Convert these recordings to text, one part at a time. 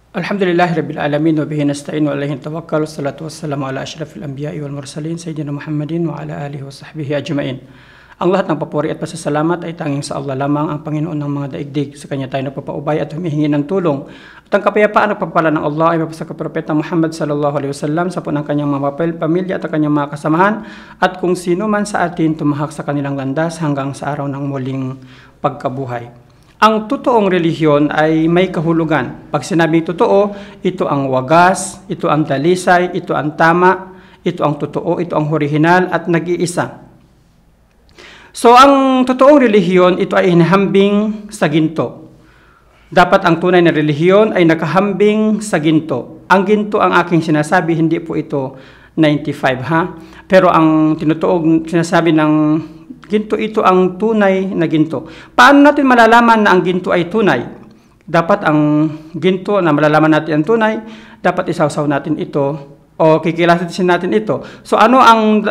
Alhamdulillahi Rabbil Alamin wa bihi nasta'in wa alayhi tawakkal wassalatu wassalamu ala asyrafil anbiya'i wal mursalin sayyidina Muhammadin wa ala alihi wa sahbihi ajma'in. Ang lahat ng papuri at pasasalamat ay tanging sa Allah lamang, ang Panginoon ng mga daigdig. Sa Kanya tayo nagpapaubay at humihingi ng tulong. At ang kapayapaan at pagpala ng Allah ay mapasa kay Propeta Muhammad sallallahu alaihi wasallam sa punang kanyang mga pamilya at ang kanyang mga kasamahan at kung sino man sa atin tumahak sa kanilang landas hanggang sa araw ng muling pagkabuhay. Ang totoong relihiyon ay may kahulugan. Pag sinabing totoo, ito ang wagas, ito ang dalisay, ito ang tama, ito ang totoo, ito ang orihinal at nag-iisa. So ang totoong relihiyon, ito ay hinahambing sa ginto. Dapat ang tunay na relihiyon ay nakahambing sa ginto. Ang ginto ang aking sinasabi, hindi po ito 95 ha. Pero ang tinutuog sinasabi ng ginto, ito ang tunay na ginto. Paano natin malalaman na ang ginto ay tunay? Dapat ang ginto na malalaman natin ang tunay, dapat isawsaw natin ito o kikilatin natin ito. So ano ang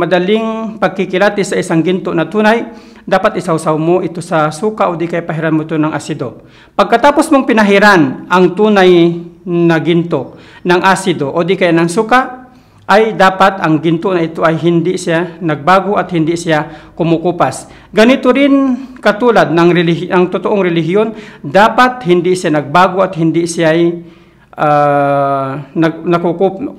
madaling pagkikilatis sa isang ginto na tunay? Dapat isawsaw mo ito sa suka o di kaya pahiran mo ito ng asido. Pagkatapos mong pinahiran ang tunay na ginto ng asido o di kaya ng suka, ay dapat ang ginto na ito ay hindi siya nagbago at hindi siya kumukupas. Ganito rin katulad ng ang totoong relihiyon, dapat hindi siya nagbago at hindi siya ay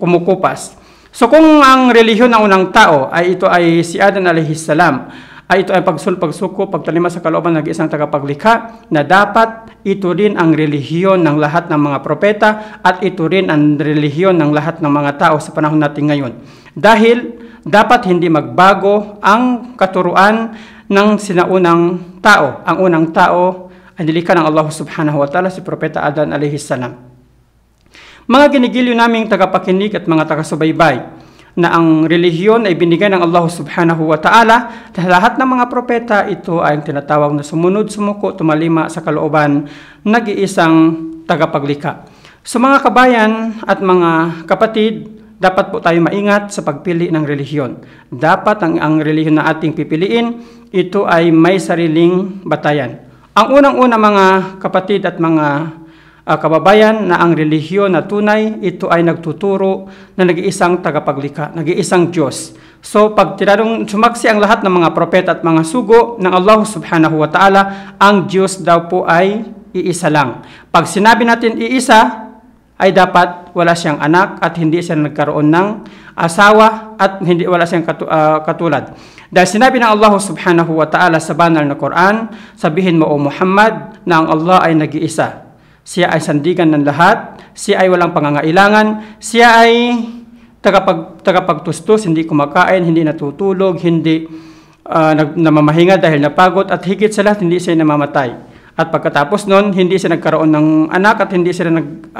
kumukupas. So kung ang relihiyon ng unang tao ay ito ay si Adan alayhis salam, ay ito ay pagsuko, pagtalima sa kalooban ng isang tagapaglikha, na dapat ito rin ang relihiyon ng lahat ng mga propeta at ito rin ang relihiyon ng lahat ng mga tao sa panahon natin ngayon. Dahil dapat hindi magbago ang katuruan ng sinaunang tao. Ang unang tao ay nilikha ng Allah subhanahu wa ta'ala, si Propeta Adan alayhis salam. Mga ginigiliw naming tagapakinig at mga taga-subaybay, na ang relihiyon ay binigay ng Allah subhanahu wa ta'ala sa lahat ng mga propeta, ito ay ang tinatawag na sumunod, sumuko, tumalima sa kalooban, nag-iisang tagapaglikha. So mga kabayan at mga kapatid, dapat po tayo maingat sa pagpili ng relihiyon. Dapat ang relihiyon na ating pipiliin, ito ay may sariling batayan. Ang unang-una mga kapatid at mga kababayan, na ang relihiyon na tunay, ito ay nagtuturo na nag-iisang tagapaglikha, nag-iisang Diyos. So pag sumaksi ang lahat ng mga propeta at mga sugo ng Allah subhanahu wa ta'ala, ang Diyos daw po ay iisa lang. Pag sinabi natin iisa, ay dapat wala siyang anak at hindi siya nagkaroon ng asawa at wala siyang katulad. Dahil sinabi ng Allah subhanahu wa ta'ala sa banal na Quran, sabihin mo o Muhammad na ang Allah ay nag-iisa. Siya ay sandigan ng lahat, siya ay walang pangangailangan, siya ay tagapagtustos, hindi kumakain, hindi natutulog, hindi namamahinga dahil napagod, at higit sa lahat, hindi siya namamatay. At pagkatapos nun, hindi siya nagkaroon ng anak at hindi siya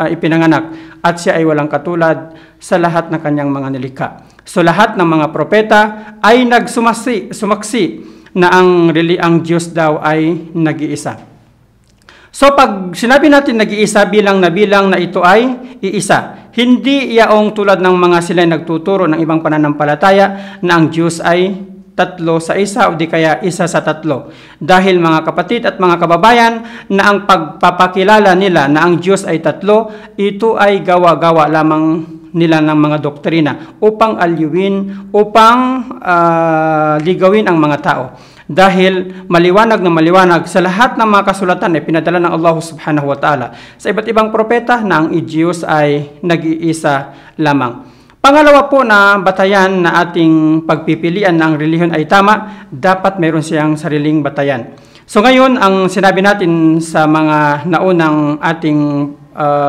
ipinanganak, at siya ay walang katulad sa lahat ng kanyang mga nilikha. So lahat ng mga propeta ay sumaksi na ang Diyos daw ay nag-iisa. So pag sinabi natin nag-iisa, bilang na ito ay iisa. Hindi yaong tulad ng mga sila nagtuturo ng ibang pananampalataya na ang Diyos ay tatlo sa isa o di kaya isa sa tatlo. Dahil mga kapatid at mga kababayan, na ang pagpapakilala nila na ang Diyos ay tatlo, ito ay gawa-gawa lamang nila ng mga doktrina upang alyuin, upang ligawin ang mga tao. Dahil maliwanag na maliwanag sa lahat ng mga kasulatan ay pinadala ng Allah subhanahu wa ta'ala sa iba't ibang propeta na ang Diyos ay nag-iisa lamang. Pangalawa po na batayan na ating pagpipilian na ang relihiyon ay tama, dapat mayroon siyang sariling batayan. So ngayon, ang sinabi natin sa mga naunang ating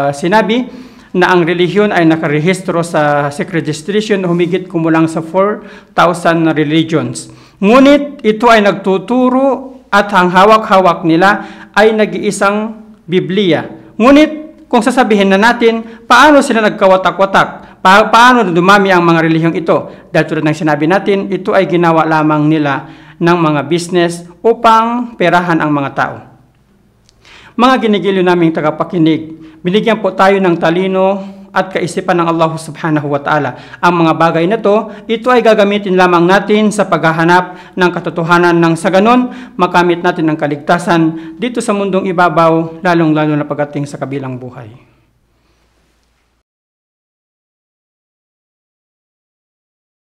sinabi, na ang relihiyon ay nakarehistro sa SEC registration, humigit kumulang sa 4,000 religions. Ngunit ito ay nagtuturo at ang hawak-hawak nila ay nag-iisang Biblia. Ngunit kung sasabihin na natin, paano sila nagkawatak-watak? Paano dumami ang mga relihiyong ito? Dahil tulad ng sinabi natin, ito ay ginawa lamang nila ng mga business upang perahan ang mga tao. Mga ginigiliw naming tagapakinig, binigyan po tayo ng talino at kaisipan ng Allah subhanahu wa ta'ala. Ang mga bagay na ito ay gagamitin lamang natin sa paghahanap ng katotohanan nang sa ganon makamit natin ang kaligtasan dito sa mundong ibabaw, lalong-lalo na pagdating sa kabilang buhay.